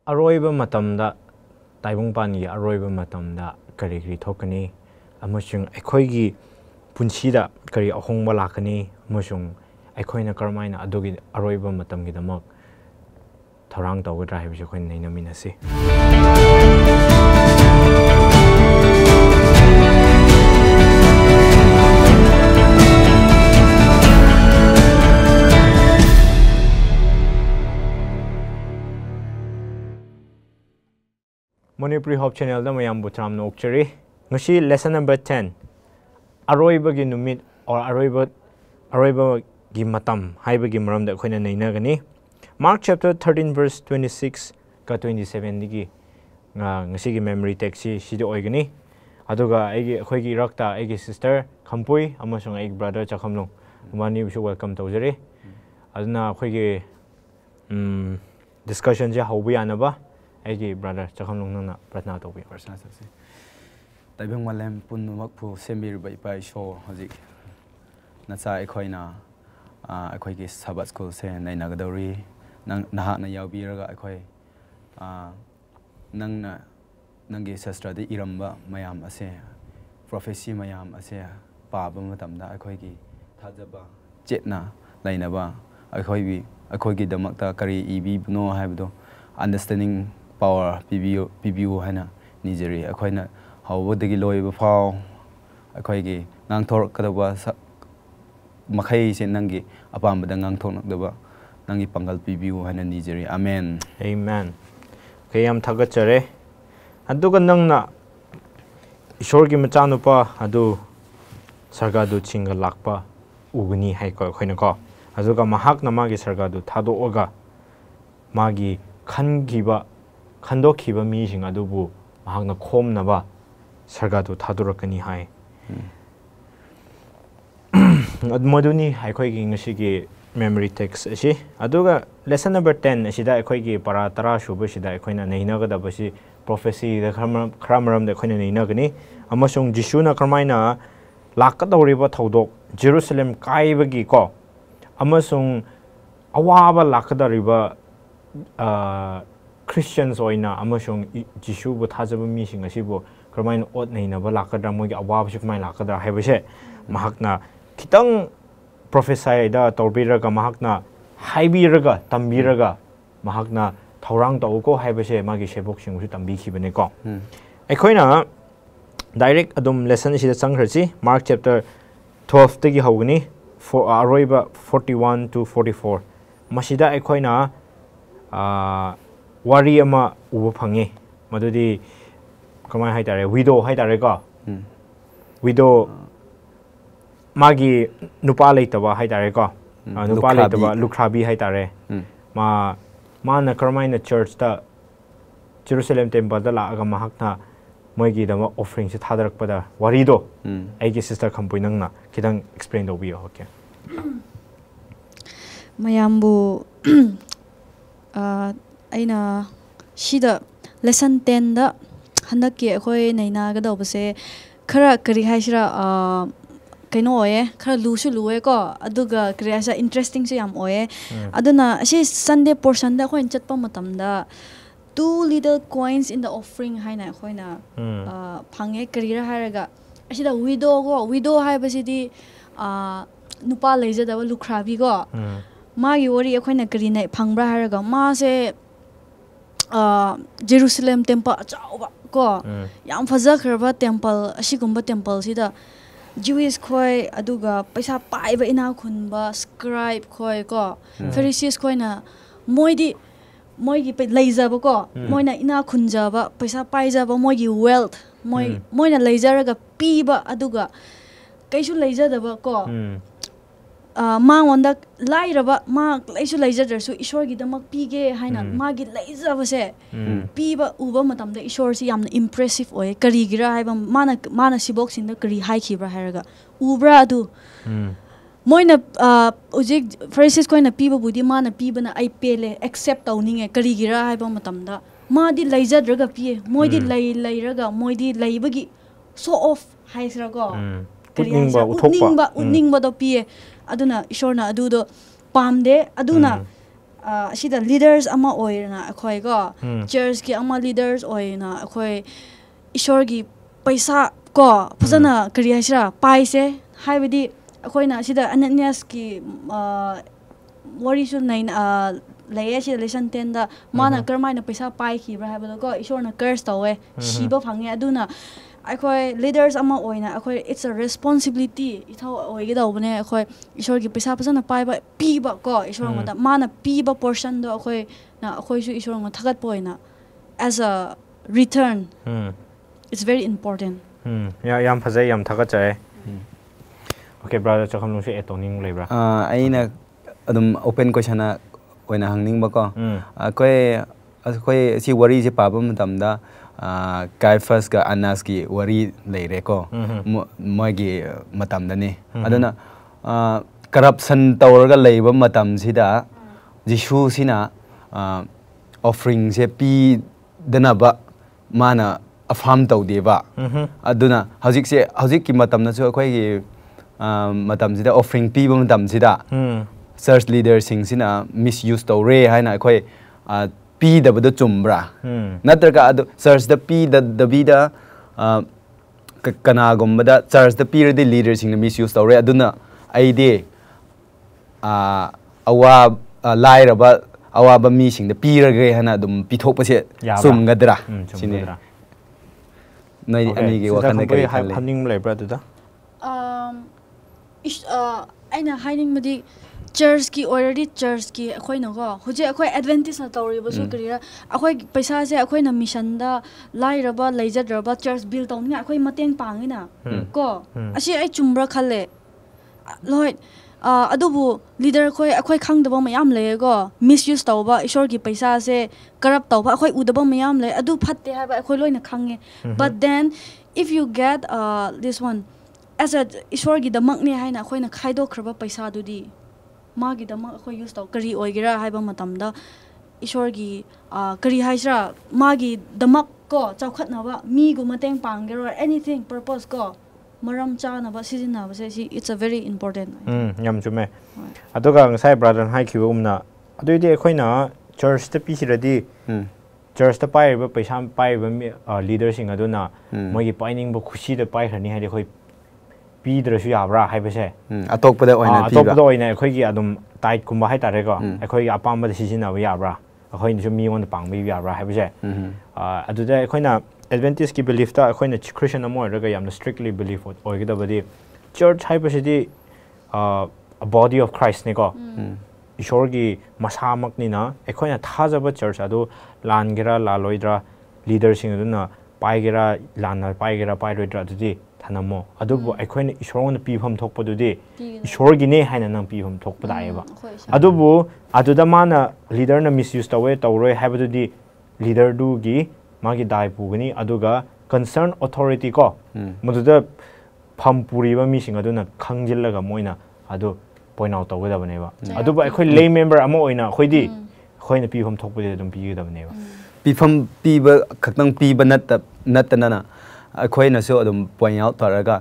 aroiba matamda taibung pani aroiba matamda kari kari thokani amasung aikhoigi punsida kari ahongba lakani amasung aikhoina karmaina adogi aroiba matamgi damak tharang tawgadra haibise khoin nainaminasi Manipuri Hope Channel da mayam butram no okchari ngasi lesson number 10 aroiba gi numit or aroiba gi matam haiba gi maram da khoina naina gani Mark chapter 13 verse 26 ka 27 digi ngasi gi memory text si de oigani aduga aigi khoi gi rakta aigi sister khampui amasung aigi brother chakhamlong mani bisu welcome tawjari aduna khoi gi discussion je haubi anaba aigi brother chakhamlong nang na pratna tawbi persona sakse taibang malem pun makpu semir bai pai show hazik nacha ekhoina ekhoi gi Sabbath school se naina gadori nang naha na yaubiraga ekhoi nang nangi sastra de iramba mayam ase prophecy mayam ase paba matamda ekhoi gi thajaba chetna lainaba ekhoi gi damakta kari ibi no haibdo understanding power PBU haina Nigeria akhoina hawbodagi loiba faw akhoigi ngangthor kadaba makhai se nangi apambada ngangthor nakdaba nangi pangal PBU haina Nigeria amen amen kayam thagachare aduga nangna ishorgi machanupa adu sargadu chinga lakpa uguni hai ko khoina ko aduga mahak namagi sargadu thado oga magi khangiba khandokhiba mi sing adubu mahakna khomnaba sargadu thadurakani hai maduni aikhoigi ngasigi memory text asi aduga lesson number 10 asida aikhoigi para tara shuba sida aikhoina neinaga basi prophecy da kramaram da aikhoina neinagani amasung jisuna karmaina lakadawriba thodok Jerusalem kaibagi ko amasung awaba lakadariba Christians oina amasung Jishu bu thajaba mi sing asibo kramain ot neina ba lakadra mogi awab shi kmai lakadra haibase mahakna kitang prophesy da torbiraga mahakna haibiraga tambiraga mahakna thorang tawko haibase magi shebok sing su tambi khibane ko ekhoina direct adum lesson sida changrasi Mark chapter 12 tagi hawgani for aroiba 41 to 44 masida ekhoina wari ama uba phangi madudi kamai haitare widow haitare ko widow magi nupa leitaba haitare ko nupa leitaba lukhrabi haitare mana karmai na church ta Jerusalem temple da la aga mahakna moigi dama offering se thadarak pada wari do aigi sister khampui nangna kidang explain do biyo okay mayambu aina shida lesson 10 da handaki khoi naina ga dobase khara kari haisira kaino oye khara lusu luwe ko aduga kriasa interesting se yam oye aduna asi Sunday portion da khoi chatpa matamda 2 little coins in the offering haina khoina phange karira haraga asida widow haibasidi nupa leja da lukhrabi go magi wori khoina karina phangbra haraga ma se Jerusalem temple achauba ko yam faza kharba temple asigumba temple sida Jewish khoi aduga paisa paiba ina khunba scribe khoi ko Pharisees khoina moigi leijaba ko moina ina khunjaba paisa paijaba moigi wealth moina leijaraga piba aduga kaisu leijadaba ko ma onda lairaba ma laisu leijadarsu ishorgi damak pige haina magi leijabase piba uba matamda ishor si yamna impressive oy karigira haiba mana sibok sinda kari haikibra haraga ubra adu moina ujik Pharisees koina piba budi mana pibana ai pele accept tawninge karigira haiba matamda madi leijadraga pie moidi leiraga moidi leibagi so off haisrago utningba do pie aduna ishorna adudo pamde aduna sida leaders ama oirna akhoi go church ki ama leaders oina akhoi ishor gi paisa ko phajana kari hasra paise haibidi akhoina sida Ananias ki wari su nain laye sida lesson 10 da mana karmaina paisa pai khibra haibado ko ishorna curse tawe shiba phange aduna akhoi leaders ama oina akhoi it's a responsibility ithau oige dawbane akhoi ishor gi paisa phajana paiba piba ko ishor ngada mana piba portion do akhoi na akhoi su ishor ngada thagat poina as a return it's very important ya yam phajai yam thagat chai okay brother chakham lu se etoning lebra aina adum open question na oina hangning ba ko akhoi si worry je pa ba matamda Caiaphas ka Annas ki wari leire ko moigi matam dani aduna corruption tawrga leiba matam sida Jishu sina offering se pi dana ba mana afam tawdeba aduna hojik ki matam na so akhoi gi matam sida offering pi ba matam sida church leaders sing sina misuse tawre haina akhoi pi da bada chumbra natraga adu church da pi da bida kana gombada church da pi the leaders sing misuse tawre aduna aide awa lairaba awa ba mi sing da pi rage hana dum pithok pa se sumgadra sine nai ani ge wakan da kai haning lai brother da aina hiding madi church ki already church ki akhoi na go hoje akhoi advantage na tawri ba su kri akhoi paisa se akhoi na mission da lai raba leijat raba church build taw ni akhoi mateng pangina ko asi ai chumbra khale loi adubu leader akhoi khangdaba mayam le go misuse tawba ishor ki paisa se corrupt tawba akhoi udaba mayam le adu phatte ha ba akhoi loina khange but then if you get this one as a ishor gi damak ne haina akhoi na khaido khraba paisa du di magi dama akhoi use taw kari oigira haiba matamda ishorgi kari haisra magi damak ko chawkhatnaba mi gu mateng pangero anything purpose ko maram chana ba sizina ba se it's a very important yam chume aduga ngai brother hai khiu umna aduidi akhoina church ta pisiradi church ta pai ba paisa pai ba leader sing aduna mogi paining ba khushi da pai khani hai khoi ꯄꯤꯗ꯭ꯔꯁꯨ ꯌꯥꯕ꯭ꯔꯥ ꯍꯥꯏꯕꯁꯦ ꯑꯇꯣꯞꯄꯗ ꯑꯣꯏꯅ ꯑꯩꯈꯣꯏꯒꯤ ꯑꯗꯨꯝ ꯇꯥꯏꯠꯀꯨꯝꯕ ꯍꯥꯏꯇꯥꯔꯦꯀꯣ ꯑꯩꯈꯣꯏꯒꯤ ꯑꯄꯥꯝꯕꯗ ꯁꯤꯖꯤꯟꯅꯕ ꯌꯥꯕ꯭ꯔꯥ ꯑꯩꯈꯣꯏꯅꯁꯨ ꯃꯤꯉꯣꯟꯗ ꯄꯥꯡꯕꯤꯕ ꯌꯥꯕ꯭ꯔꯥ ꯍꯥꯏꯕꯁꯦ ꯑꯗꯨꯗ ꯑꯩꯈꯣꯏꯅ ꯑꯦꯗꯚꯦꯟꯇꯤꯁꯀꯤ ꯕꯤꯂꯤꯐꯇ ꯑꯩꯈꯣꯏꯅ ꯈ꯭ꯔꯤꯁꯇꯟ ꯑꯃ ꯑꯣꯏꯔꯒ ꯌꯥꯝꯅ ꯁ꯭ꯇꯔꯤꯛꯂꯤ ꯕꯤꯂꯤꯐ ꯑꯣꯏꯒꯗꯕꯗꯤ ꯆꯔꯆ ꯍꯥꯏꯕꯁꯤꯗꯤ ꯕꯣꯗꯤ ꯑꯣꯐ ꯈ꯭ꯔꯥꯏꯁꯅꯤꯀꯣ ꯏꯁꯣꯔꯒꯤ ꯃꯁꯥꯃꯛꯅꯤꯅ ꯑꯩꯈꯣꯏꯅ ꯊꯥꯖꯕ ꯆꯔꯆ ꯑꯗꯨ ꯂꯥꯟꯒꯦꯔꯥ ꯂꯥꯜꯂꯣꯏꯗ꯭ꯔꯥ ꯂꯤꯗꯔꯁꯤꯡ ꯑꯗꯨꯅ ꯄꯥꯏꯒꯦꯔꯥ ꯂꯥꯟꯅ ꯄꯥꯏꯒꯦꯔꯥ ꯄꯥꯏꯔꯣꯏꯗ꯭ꯔꯥ ꯑꯗꯨꯗꯤ ꯊꯅꯝꯃꯣ ꯑꯗꯨꯕꯨ ꯑꯩꯈꯣꯏꯅ ꯏꯁꯣꯔꯉꯣꯟꯗ ꯄꯤꯐꯝ ꯊꯣꯛꯄꯗꯨꯗꯤ ꯏꯁꯣꯔꯒꯤꯅꯦ ꯍꯥꯏꯅ ꯅꯪ ꯄꯤꯐꯝ ꯊꯣꯛꯄ ꯇꯥꯏꯌꯦꯕ ꯑꯗꯨꯕꯨ ꯑꯗꯨꯗ ꯃꯥꯅ ꯂꯤꯗꯔꯅ ꯃꯤꯁꯌꯨꯁ ꯇꯧꯋꯦ ꯇꯧꯔꯣꯏ ꯍꯥꯏꯕꯗꯨꯗꯤ ꯂꯤꯗꯔꯗꯨꯒꯤ ꯃꯥꯒꯤ ꯗꯥꯏ ꯄꯨꯒꯅꯤ ꯑꯗꯨꯒ ꯀꯟꯁꯔꯟ ꯑꯣꯊꯣꯔꯤꯇꯤ ꯀꯣ ꯃꯗꯨꯗ ꯐꯝ ꯄꯨꯔꯤꯕ ꯃꯤꯁꯤꯡ ꯑꯗꯨꯅ ꯈꯪꯖꯤꯜꯂꯒ ꯃꯣꯏꯅ ꯑꯗꯨ ꯄꯣꯏꯟ ꯑꯥꯎꯠ ꯇꯧꯒꯗꯕꯅꯦꯕ ꯑꯗꯨꯕꯨ ꯑꯩꯈꯣꯏ ꯂꯦ ꯃꯦꯝꯕꯔ ꯑꯃ ꯑꯣꯏꯅ ꯑꯩꯈꯣꯏꯗꯤ ꯑꯩꯈꯣꯏꯅ ꯄꯤꯐꯝ ꯊꯣꯛꯄꯗꯤ ꯑꯗꯨꯝ ꯄꯤꯒꯗꯕꯅꯦꯕ ꯄꯤꯐꯝ ꯄꯤꯕ ꯈꯛꯇꯪ ꯄꯤꯕ ꯅꯠꯇꯅ ꯑꯩꯈꯣꯏꯅꯁꯨ ꯑꯗꯨꯝ ꯄꯣꯏꯟ ꯑꯥꯎꯠ ꯇꯧꯔꯒ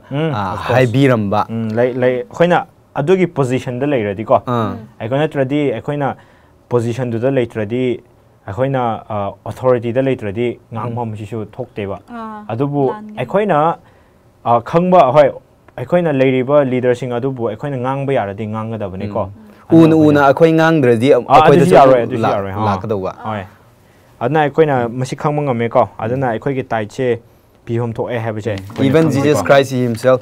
ꯍꯥꯏꯕꯤꯔꯝꯕ ꯑꯩꯈꯣꯏꯅ ꯑꯗꯨꯒꯤ ꯄꯣꯖꯤꯁꯟꯗ ꯂꯩꯔꯗꯤꯀꯣ ꯑꯩꯈꯣꯏ ꯅꯠꯇ꯭ꯔꯗꯤ ꯑꯩꯈꯣꯏꯅ ꯄꯣꯖꯤꯁꯟꯗꯨꯗ ꯂꯩꯇ꯭ꯔꯗꯤ ꯑꯩꯈꯣꯏꯅ ꯑꯣꯊꯣꯔꯤꯇꯤꯗ ꯂꯩꯇ꯭ꯔꯗꯤ ꯉꯥꯡꯐꯝꯁꯤꯁꯨ ꯊꯣꯛꯇꯦꯕ ꯑꯗꯨꯕꯨ ꯑꯩꯈꯣꯏꯅ ꯈꯪꯕ ꯍꯣꯏ ꯑꯩꯈꯣꯏꯅ ꯂꯩꯔꯤꯕ ꯂꯤꯗꯔꯁꯤꯡ ꯑꯗꯨꯕꯨ ꯑꯩꯈꯣꯏꯅ ꯉꯥꯡꯕ ꯌꯥꯔꯗꯤ ꯉꯥꯡꯒꯗꯕꯅꯤꯀꯣ ꯎꯅ ꯑꯩꯈꯣꯏ ꯉꯥꯡꯗ꯭ꯔꯗꯤ ꯑꯩꯈꯣꯏꯗꯁꯨ ꯂꯥꯛꯀꯗꯧꯕ ꯍꯣꯏ ꯑꯗꯨꯅ ꯑꯩꯈꯣꯏꯅ ꯃꯁꯤ ꯈꯪꯕ ꯉꯝꯃꯦꯀꯣ ꯑꯗꯨꯅ ꯑꯩꯈꯣꯏꯒꯤ ꯇꯥꯏꯠꯁꯦ ꯄꯤꯐꯝ ꯊꯣꯛꯑꯦ ꯍꯥꯏꯕꯁꯦ even Jesus Christ himself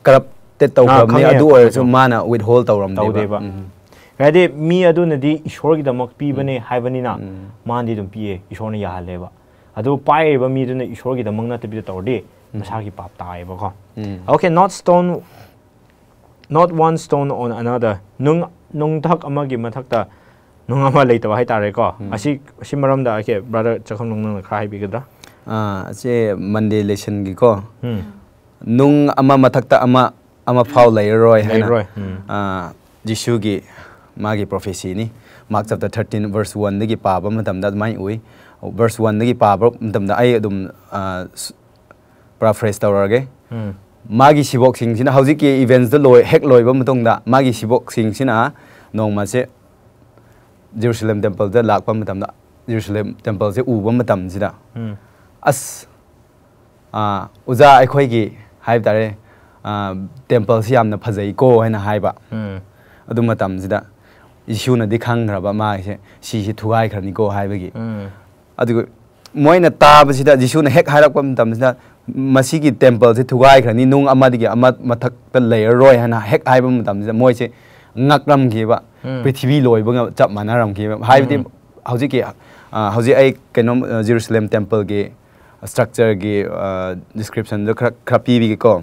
corrupted tꯧꯈ꯭ꯔꯕꯅꯤ ꯑꯗꯨ ꯑꯣꯏꯔꯁꯨ ꯃꯥꯅ withhold ꯇꯧꯔꯝꯗꯦꯕ ꯍꯥꯏꯗꯤ ꯃꯤ ꯑꯗꯨꯅꯗꯤ ꯏꯁꯣꯔꯒꯤꯗꯃꯛ ꯄꯤꯕꯅꯦ ꯍꯥꯏꯕꯅꯤꯅ ꯃꯥꯅꯗꯤ ꯑꯗꯨꯝ ꯄꯤꯌꯦ ꯏꯁꯣꯔꯅ ꯌꯥꯍꯜꯂꯦꯕ ꯑꯗꯨ ꯄꯥꯏꯔꯤꯕ ꯃꯤꯗꯨꯅ ꯏꯁꯣꯔꯒꯤꯗꯃꯛ ꯅꯠꯇꯕꯤꯗ ꯇꯧꯔꯗꯤ ꯃꯁꯥꯒꯤ ꯄꯥꯞ ꯇꯥꯏꯌꯦꯕꯀꯣ okay not one stone on another ꯅꯨꯡꯊꯛ ꯑꯃꯒꯤ ꯃꯊꯛꯇ ꯅꯨꯡ ꯑꯃ ꯂꯩꯇꯕ ꯍꯥꯏꯇꯥꯔꯦꯀꯣ ꯑꯁꯤ ꯃꯔꯝꯗ ꯑꯩꯈꯣꯏ ꯕ꯭ꯔꯗꯔ ꯆꯈꯝ ꯅꯪꯅ ꯈꯔ ꯍꯥꯏꯕꯤꯒꯗ꯭ꯔꯥ ꯑꯁꯦ ꯃꯟꯗꯦ ꯂꯦꯁꯟꯒꯤꯀꯣ ꯅꯨꯡ ꯑꯃ ꯃꯊꯛꯇ ꯑꯃ ꯐꯥꯎ ꯂꯩꯔꯔꯣꯏ ꯍꯥꯏꯅ ꯖꯤꯁꯨꯒꯤ ꯃꯥꯒꯤ ꯄ꯭ꯔꯣꯐꯦꯁꯤꯅꯤ ꯃꯥꯔꯛ ꯆꯦꯞꯇꯔ 13 ꯚꯔꯁ 1ꯗꯒꯤ ꯄꯥꯕ ꯃꯇꯝꯗ ꯑꯗꯨꯃꯥꯏꯅ ꯎꯏ ꯚꯔꯁ 1ꯗꯒꯤ ꯄꯥꯕ ꯃꯇꯝꯗ ꯑꯩ ꯑꯗꯨꯝ ꯄ꯭ꯔꯥꯐ꯭ꯔꯦꯁ ꯇꯧꯔꯒꯦ ꯃꯥꯒꯤ ꯁꯤꯕꯣꯛꯁꯤꯡꯁꯤꯅ ꯍꯧꯖꯤꯛꯀꯤ ꯏꯚꯦꯟꯠꯁꯗ ꯍꯦꯛ ꯂꯣꯏꯕ ꯃꯇꯨꯡꯗ ꯃꯥꯒꯤ ꯁꯤꯕꯣꯛꯁꯤꯡꯁꯤꯅ ꯅꯣꯡꯃꯁꯦ Jerusalem Temple da lakpa matamda Jerusalem Temple se uba matam sida as uza akhoi gi haib tare temple si yamna phajai ko haina haiba adu matam sida issue na di khangraba ma si thugai kharni ko haibagi adu moina tab sida issue na hek hairak pam tam sida masigi temple se thugai kharni nung amadi ama mathak ta layer roi hana hek haiba matam sida moi se ngakram gi ba prithvi loi ba chap manaram gi haibdi hauji ki hauji ai kenom Jerusalem Temple ge structure ge description do khrapi bi ko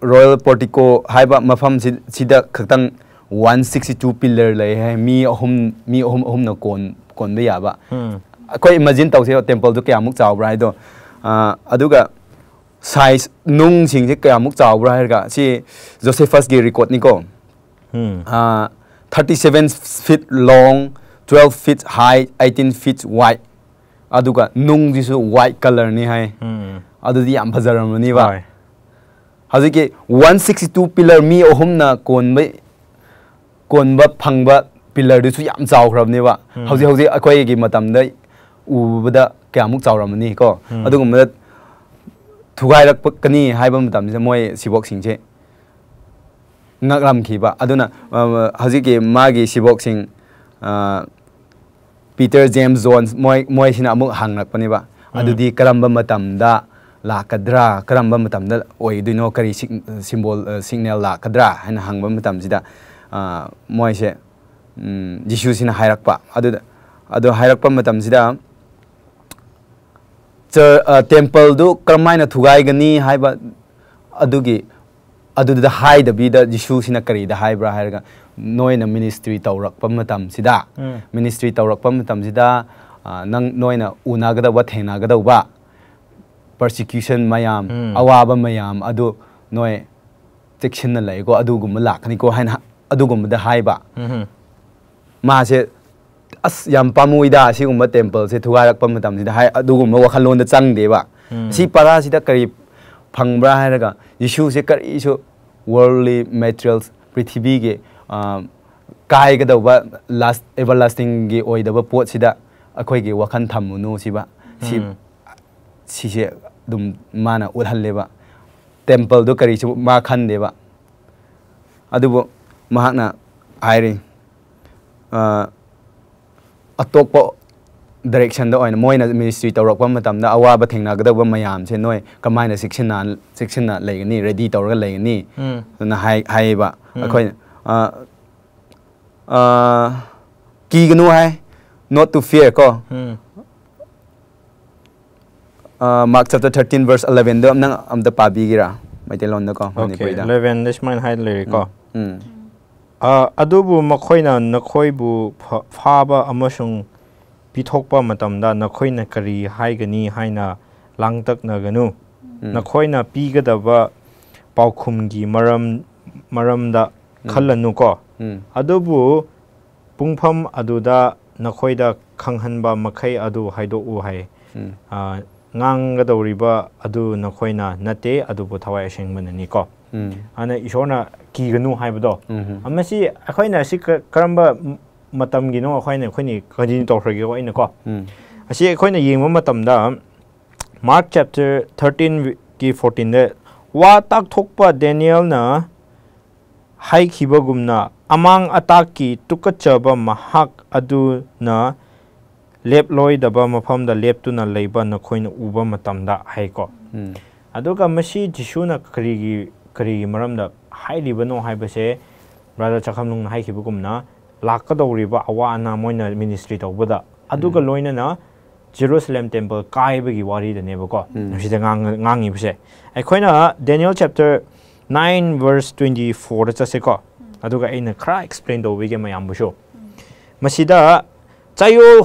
Royal Portico haiba mafam sida khatang 162 pillar lay hai mi ahum na kon be ya ba koi imagine tau se temple do kya muk chaw bra do aduga size nung sing se kya muk chaw bra ga si Josephus ge record ni ko 37 feet long 12 feet high 18 feet wide aduga nung jisu white color ni hai adu di am phajaram ni ba haziki 162 pillar mi ahum na konba phangba pillar du su yam chaw khrab ni ba hauji akoi gi matam da ubada kyamuk chawram ni ko adugum da thugai rak kani haiba matam se moi sibok sing je ngakram khi ba aduna haziki magi sibok sing Peter James Jones moi sina amuk hangrak pani ba adudi karamba matam da lakadra karamba matam da oiduino kari symbol signal lakadra haina hangba matam sida moi se Jesus sina hairakpa adu hairakpa matam sida temple du karmaina thugai gani haiba aduda hai da bi da Jesus sina kari da haibra hairaga noina ministry tawrakpa matam sida ministry tawrakpa matam sida nang noina unagada wa thenagada ba persecution mayam awaba mayam adu noi section na lai ko adugum lakani ko haina adugum da haiba ma se as yam pamuida sigum temple se thugarakpa matam sida hai adugum wakhalon da chang de ba si para sida kari phangbra hairaga issue se kari isu worldly materials prithvi ge kai ga da last everlasting ge oi da pot sida akhoi ge wakhan thamunu siba si se dum mana ulhalle ba temple do kari chu ma khan de ba adubo mahakna airi atokpo direction da oina moina ministry tawrakpa matam da awaba thengna ga da mayam se noi kamaina section na legani ready tawraga legani na hai ba akhoi ki gnu hai not to fear ko Mark chapter 13 verse 11 do nang amda pabi gira maitelon da ko okay 11 this mine hide le ko adubu makhoina nakhoi bu phaba amasung pithokpa matamda nakhoina kari haigani haina langtak na ganu nakhoina pigadaba paukhumgi maramda khallanu ko adubu pungpham aduda nakhoida khanghanba makhai adu haido u hai ngangadawriba adu nakhoina nate adubu thawai asengmanani ko ana ishona kiganu haibado amasi akhoina si karamba matam gi no akhoina khoni continue tawrage ko ina ko asi akhoina yengma matamda Mark chapter 13 ki 14 de wa tak thokpa Daniel na hai khibagumna amang ataki tukachaba mahak adu na lep loi daba mafam da lep tu na leiba na khoina uba matamda hai ko aduga masi jisuna kari maram da hai libano hai base brother chakhamlung hai khibagumna lakadawriba awa ana moina ministry tawbada aduga loina na Jerusalem temple kaibagi wari da neba ko sida ngangi base aikhoina Daniel chapter 9 verse 24 da chase ko aduga aina khra explain do wige mayam bu sho masida chayo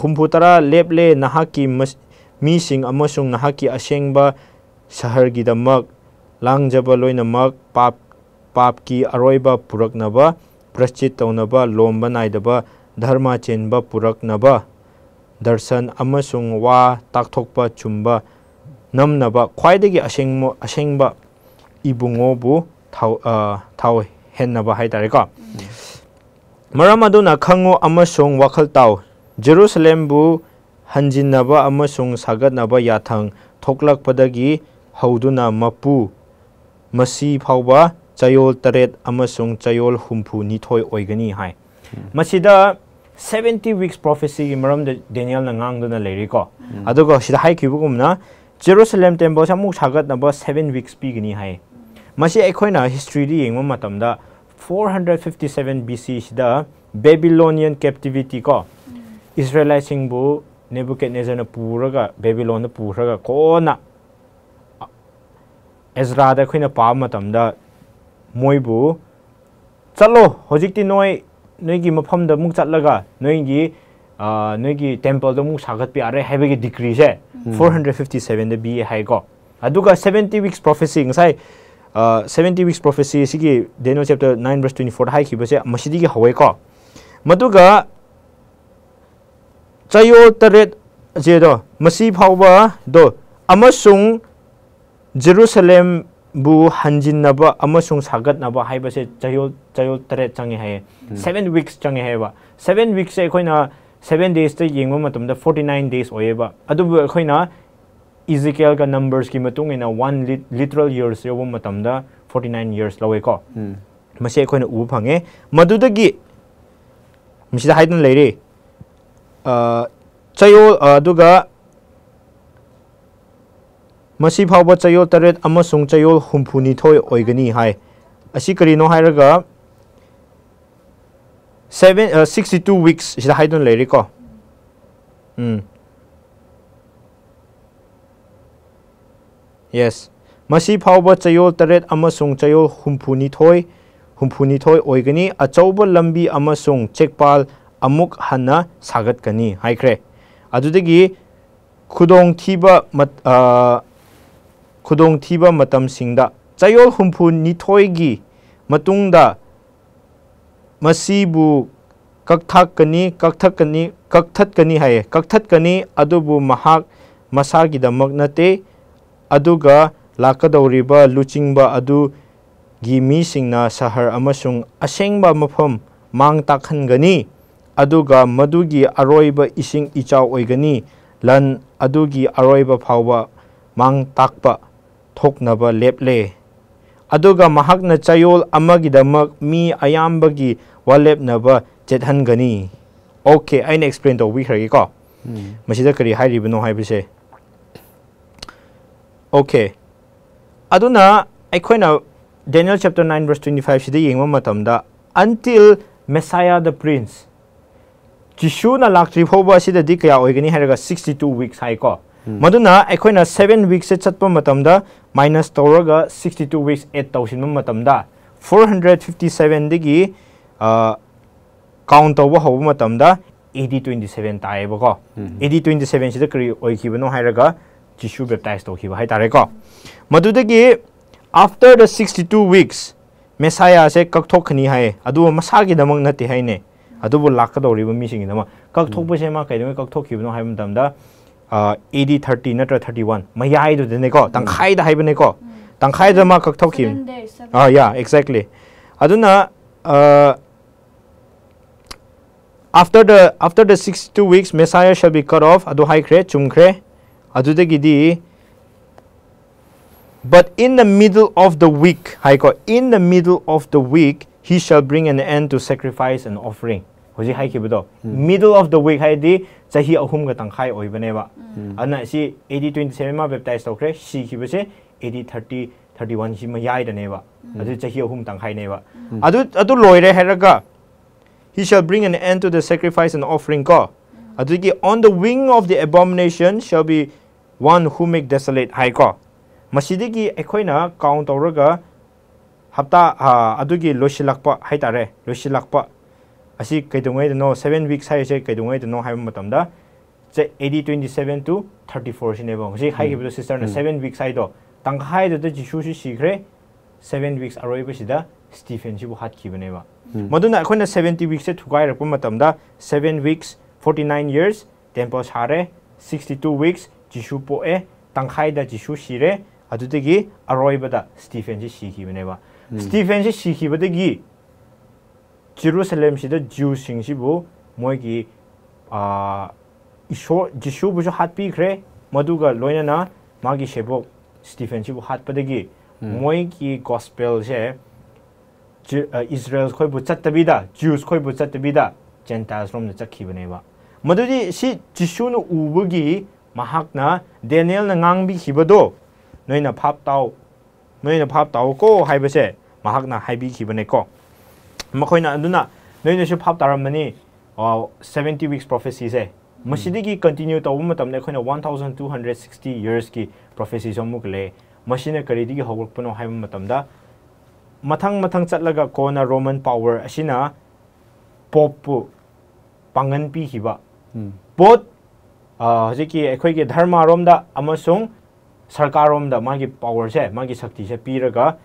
humpu tara leple nahaki mi sing amasung nahaki asengba shahar gi damak langjaba loinamak pap ki aroiba puraknaba prashchit taunaba lomba naidaba dharma chenba puraknaba darshan amasung wa takthokpa chumba namnaba khwaidagi asengba ibungo bu thau hennaba hai tare ko maram aduna khangu amasung wakhal taw Jerusalem bu hanjinnaba amasung sagatnaba yathang thoklakpadagi hauduna mapu masi phawba chayol taret amasung chayol humpu nithoi oigani hai masida 70 weeks prophecy gi maram de Daniel na ngangduna leri ko adugo sida hai kibugumna Jerusalem temple samuk sagatnaba 7 weeks pigani hai masi ekhoina history di yengma matamda 457 BC sida Babylonian captivity ko Israelites singbu Nebuchadnezzar na puraga Babylon na puraga kona Ezra da khoina pa matamda moibu chalo hojikti noi gi mafam da muk chatlaga noi gi temple da muk sagat pi are habegi decree se 457 da bi hai go aduga 70 weeks prophecy ngai 70 weeks prophecy sigi Daniel chapter 9 verse 24 hai ki base masidi gi hawai ko maduga chayo taret je do masi phawba do amasung Jerusalem bu hanjinnaba amasung sagatnaba haibase chayo taret changi hai 7 weeks changi hai ba 7 weeks se khoina 7 days te yengma matamda 49 days oyeba adu khoina Ezekiel ka numbers ki matung ina 1 literal years yobo matamda 49 years lawe ko mase khoina u phange madudagi misida haidun leire chayol aduga masi phawba chayol taret amasung chayol humphuni thoi oigani hai asi karino hairaga 62 weeks sida haidun leire ko yes masi phawba chayol taret amasung chayol humphuni thoi oigani achauba lambi amasung chekpal amuk hana sagat kani haikre adudagi khudong thiba matam singda chayol humphuni thoi gi matungda masibu kakthakani adubu mahak masagi damak nate aduga lakadawriba luchingba adu gi mi singna sahar amasung asengba mafam mang takhangani aduga madugi aroiba ising ichau oigani lan adugi aroiba phawba mang takpa thoknaba leple aduga mahakna chayol amagi damak mi ayambagi walepnaba chethangani okay aina explain to wikhari ko masida kari hairibano haibise okay aduna aikhoina Daniel chapter 9 verse 25 sida yengma matamda until Messiah the prince Jishu na laktri phoba sida di kaya oigani haraga 62 weeks hai ko maduna aikhoina 7 weeks se chatpa matamda minus toraga 62 weeks 8 tawsin matamda 457 digi count over hoba matamda AD 27 tae ba ko AD 27 sida kari oikibano haraga Jishu baptized to hiba hai tare ko madudagi after the 62 weeks Messiah se kakthokani hai adu masagi damang nati hai ne adu bu lakadori ba mi singi dama kakthokpa se ma kaidong kakthokibano hai matamda AD 30 natra 31 mayai do ne ko tangkhai da hai bane ko tangkhai da ma kakthokib yeah exactly aduna after the 62 weeks Messiah shall be cut off adu hai kre chumkre adudagi di but in the middle of the week in the middle of the week he shall bring an end to sacrifice and offering hoji hai kibudo middle of the week hai di chahi ahum ga tangkhai oibane ba ana si AD 27 ma baptize tokre si kibase AD 30 31 si ma yai da ne ba adu chahi ahum tangkhai ne ba adu loire heraga he shall bring an end to the sacrifice and offering ko adugi on the wing of the abomination shall be one who make desolate hai ko masidigi ekhoina count tawraga hapta adugi losilakpa haitare losilakpa asi kaidongai no 7 weeks hai se kaidongai no hai matamda che AD 27 to 34 sineba si hai gibo sister na 7 weeks hai do tanghai do Jisu si sigre 7 weeks aroiba sida Stephen si bu hat kibaneba maduna ekhoina 70 weeks se thugai rakpa matamda 7 weeks 49 years temple sare 62 weeks Jisu poe tanghai da Jisu sire adudagi aroibada Stephen si sikibneba Stephen si sikibadagi Jerusalem sida Jews sing sibu moigi isho Jishu bu hat pi kre maduga loina na magi shebok Stephen sibu hat padagi moigi gospel je Israel khoi bu chatabida Jews khoi bu chatabida Gentiles rom na chakhi baneba madudi si Jishu no ubugi mahakna Daniel na ngang bi khibado noina phap tau ko haibase mahakna haibi khibane ko makoina aduna noina shu phap taramani 70 weeks prophecy se masidi continue to matamne khoina 1260 years ki prophecy somukle machine karidi gi hawuk pano haib matamda mathang chatlaga kona Roman power asina pop pangan pi hiba both hojiki ekhoi ge dharma romda amasung sarkar romda magi power se magi shakti se piraga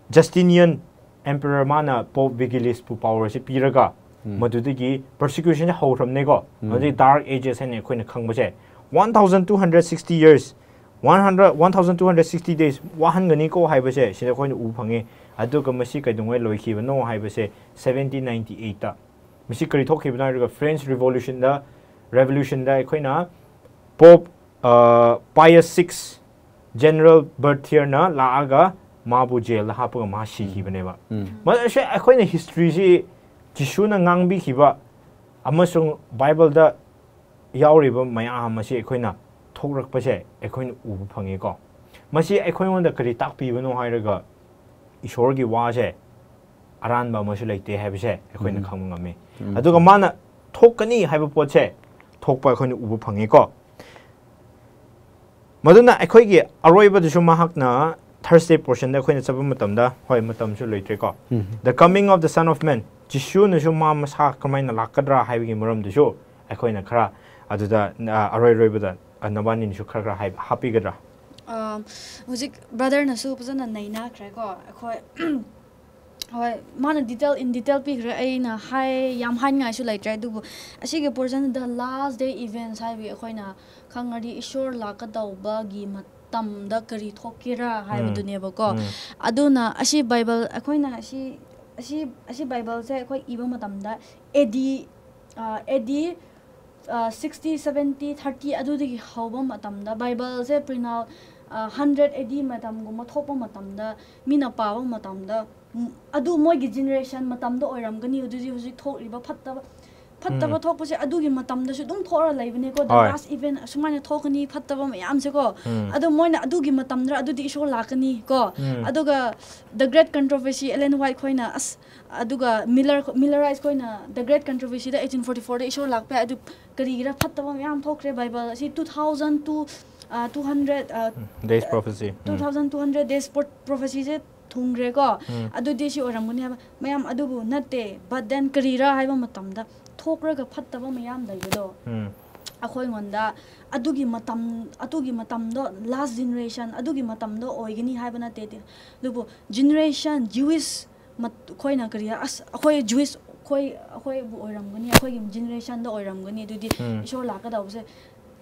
Justinian Emperor mana Pope Vigilis pu power se piraga madudigi persecution se hawramne go madi dark ages ene khoina khangbase 1260 years 1260 days wahan gani ko haibase sida khoina u phange aduga masi kaidungwe loikhiba no haibase 1798 ta misi kari thokhiba na French Revolution da khoina Pope Pius VI General Berthier na laaga mabu jail la hapaga ma shi baneba ma she khoina history ji Jishu na ngangbi khiba amasung Bible da yauriba mayam masi khoina thokrak pase khoina ubu phange ko masi khoina da kari takpi bano hairaga ishor gi wa je aran ba masu leite habse khoina khangngame aduga mana thokani haiba poche thokpa khoina ubu phange ko maduna khoi gi aroiba du mahakna Thursday portion da khoina chabu matamda hoi matam su loitre ko the coming of the son of man Jishu na shu ma masa kamaina lakadra haibi muram du shu khoina khara aduda aroi bada anabani ni shu khara happy gadra music brother na su pazana naina khra ko khoi hoi mana in detail pi khra aina hai yam han ngai su lai try du asi ge portion the last day events haibi khoina khangari ishor lakadauba gi matam da kari thokira haibu duneba ko aduna asi bible khoina asi bible se khoi iba matam da AD 60 70 30 adudigi hauba matam da bible se prinal 100 AD matam guma thokpa matam da mina pawa matam da adu moi gi generation matam da oiram gani ududi huji thokriba fattaba thokpa se adugi matam da su dum thora laibane ko the last event sumana thokani fattaba mayam se ko adu moina adugi matam da adudi isho lakani ko aduga the great controversy Ellen White khoina as aduga Millerize khoina the great controversy da 1844 da isho lakpa adu karigira fattaba mayam thokre bible si 2000 to 200 days prophecy 2200 days prophecy je thungre ko adu de si oramgani haba mayam adubu natte but then karira haiba matamda thokraga fattaba mayam daido akhoi ngonda adugi matam do last generation adugi matam do oigini haiba na te lubu generation Jewish khoina kariya as akhoi Jewish khoi bu oramgani akhoi generation do oramgani dudi ishor lakada bose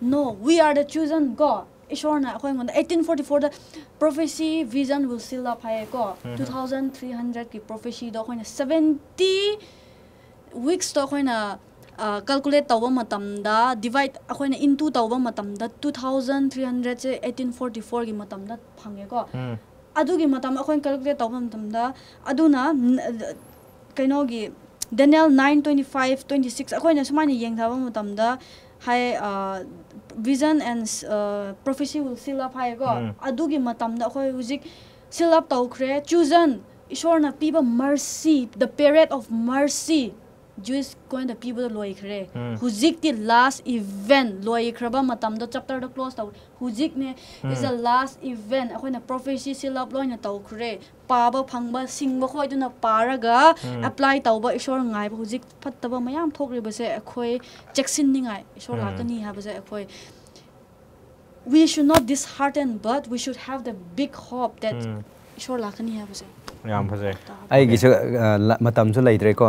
no we are the chosen God ishorna akhoi ngonda 1844 the prophecy vision will seal up hai ko 2300 ki prophecy do khoina 70 weeks to khoina calculate tawba matamda divide akhoi into tawba matamda 2300 se 1844 gi matamda phange ko adugi matam akhoi calculate tawba matamda aduna kaino gi Daniel 9:25 26 akhoi na sumani yengthaba matamda hai vision and prophecy will seal up hai go adugi matamda akhoi hujik seal up tawkhre chosen ishorna piba mercy the period of mercy Jewish going the people loikre hujik the last event loikraba matamda chapter the close taw hujik ne is the last event akhoi prophecy seal up loina tawkhre paba phangba singba khoi duna paraga apply tawba ishor ngai hujik phattaba mayam thokriba se akhoi cheksin ningai ishor lakani ha ba se akhoi we should not dishearten but we should have the big hope that ishor lakani ha ba se yam phase ai gi matam su leitre ko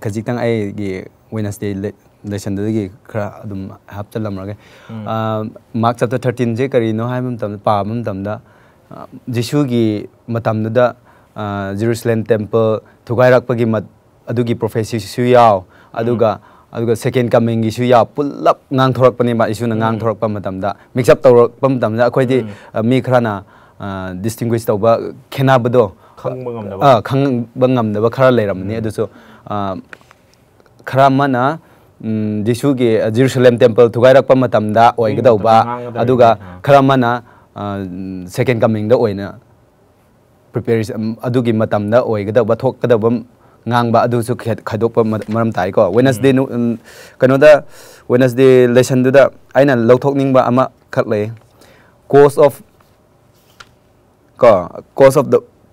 khajitang ai gi Wednesday lesson da gi khra adum haptalam rage Mark chapter 13 je kari no haimam tam pa mam tam da Jesu gi matam da Jerusalem temple thugai mat adugi prophecy su yaw aduga second coming gi su yaw pulap ngang thorak pani ma isu na ngang thorak pa matam da mix up tawrak pa matam da akhoi di mi khrana distinguish tawba khena bado khang bangam da ba khara leiram ni adu so khara mana Jisu gi Jerusalem temple thugai rak pa matam da oi ga dau ba aduga khara mana second coming da oina preparation adugi matam da oi ga dau ba thok ga dau ba ngang ba adu su khadok pa maram tai ko Wednesday kano da Wednesday lesson du da aina lauthok ning ba ama khat le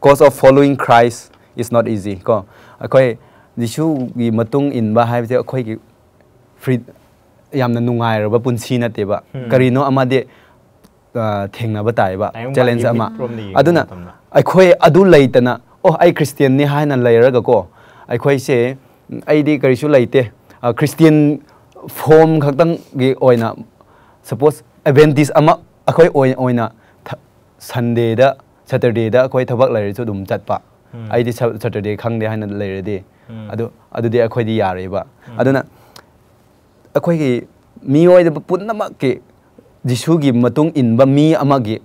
cause of following Christ is not easy ko akoi Jisu gi matung in ba hai je akoi gi free yamna nungai ra ba punsi na te ba karino ama de thengna ba tai ba challenge ama aduna akoi adu leitana oh ai Christian ni haina leira ga ko akoi se ai di karisu leite Christian form khaktang gi oina suppose Adventist ama akoi oina Sunday da Saturday da akoi thabak leire chu dum chat pa ai di Saturday khang de haina leire de adu de akoi di yare ba aduna akoi gi mi oi da punna ma ke Jisu gi matung in ba mi ama gi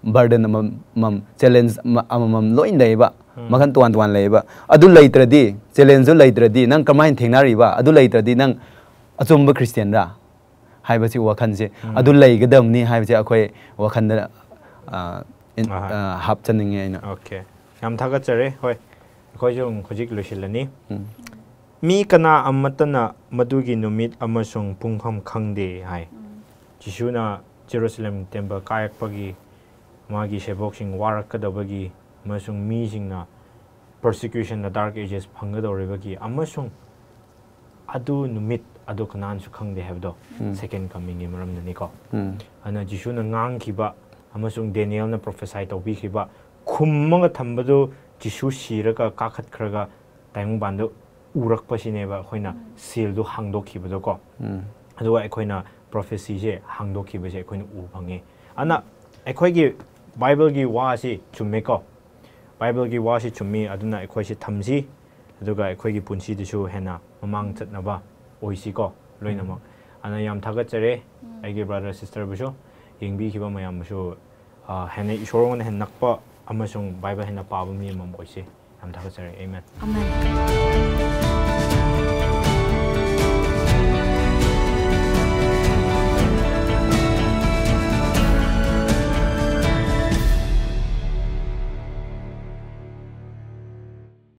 burden mam challenge amam loin dai ba makan tuan lei ba adu leitradi challenge leitradi nang kamain thengnari ba adu leitradi nang achumba Christian ra hai ba chi wakhan se adu lei gadam ni hai ba chi akoi wakhan da hap chaning aina okay yam thaga chare hoi khoi jong khojik losilani mi kana amatana madugi numit amasung pungham khangde hai Jisuna Jerusalem temple kayak pagi magi sheboksing warak kadabagi amasung mi jingna persecution na dark ages phangadoribagi amasung adu numit adu kanan su khangde habdo second coming ni maram ni ko ana Jisuna ngang kiba amasung Daniel na prophesy tawbi khiba khumma thambadu Jisu siraga kakhat khraga taimung bandu urak pasineba khoina seal du hangdok khibado ko adu ai khoina prophecy je hangdok khibe je khoina u bhange ana ai khoi gi Bible gi wa si chumme ko Bible gi wa si chummi aduna ai khoi si thamsi aduga ai khoi gi punsi disu hena mamang chatnaba oisi ko loina mo ana yam thaga chare ai gi brother sister buso yengbi khiba mayam buso hena isorong hen nakpa amasung Bible hena pabum mi mam oisi am thaga chare amen amen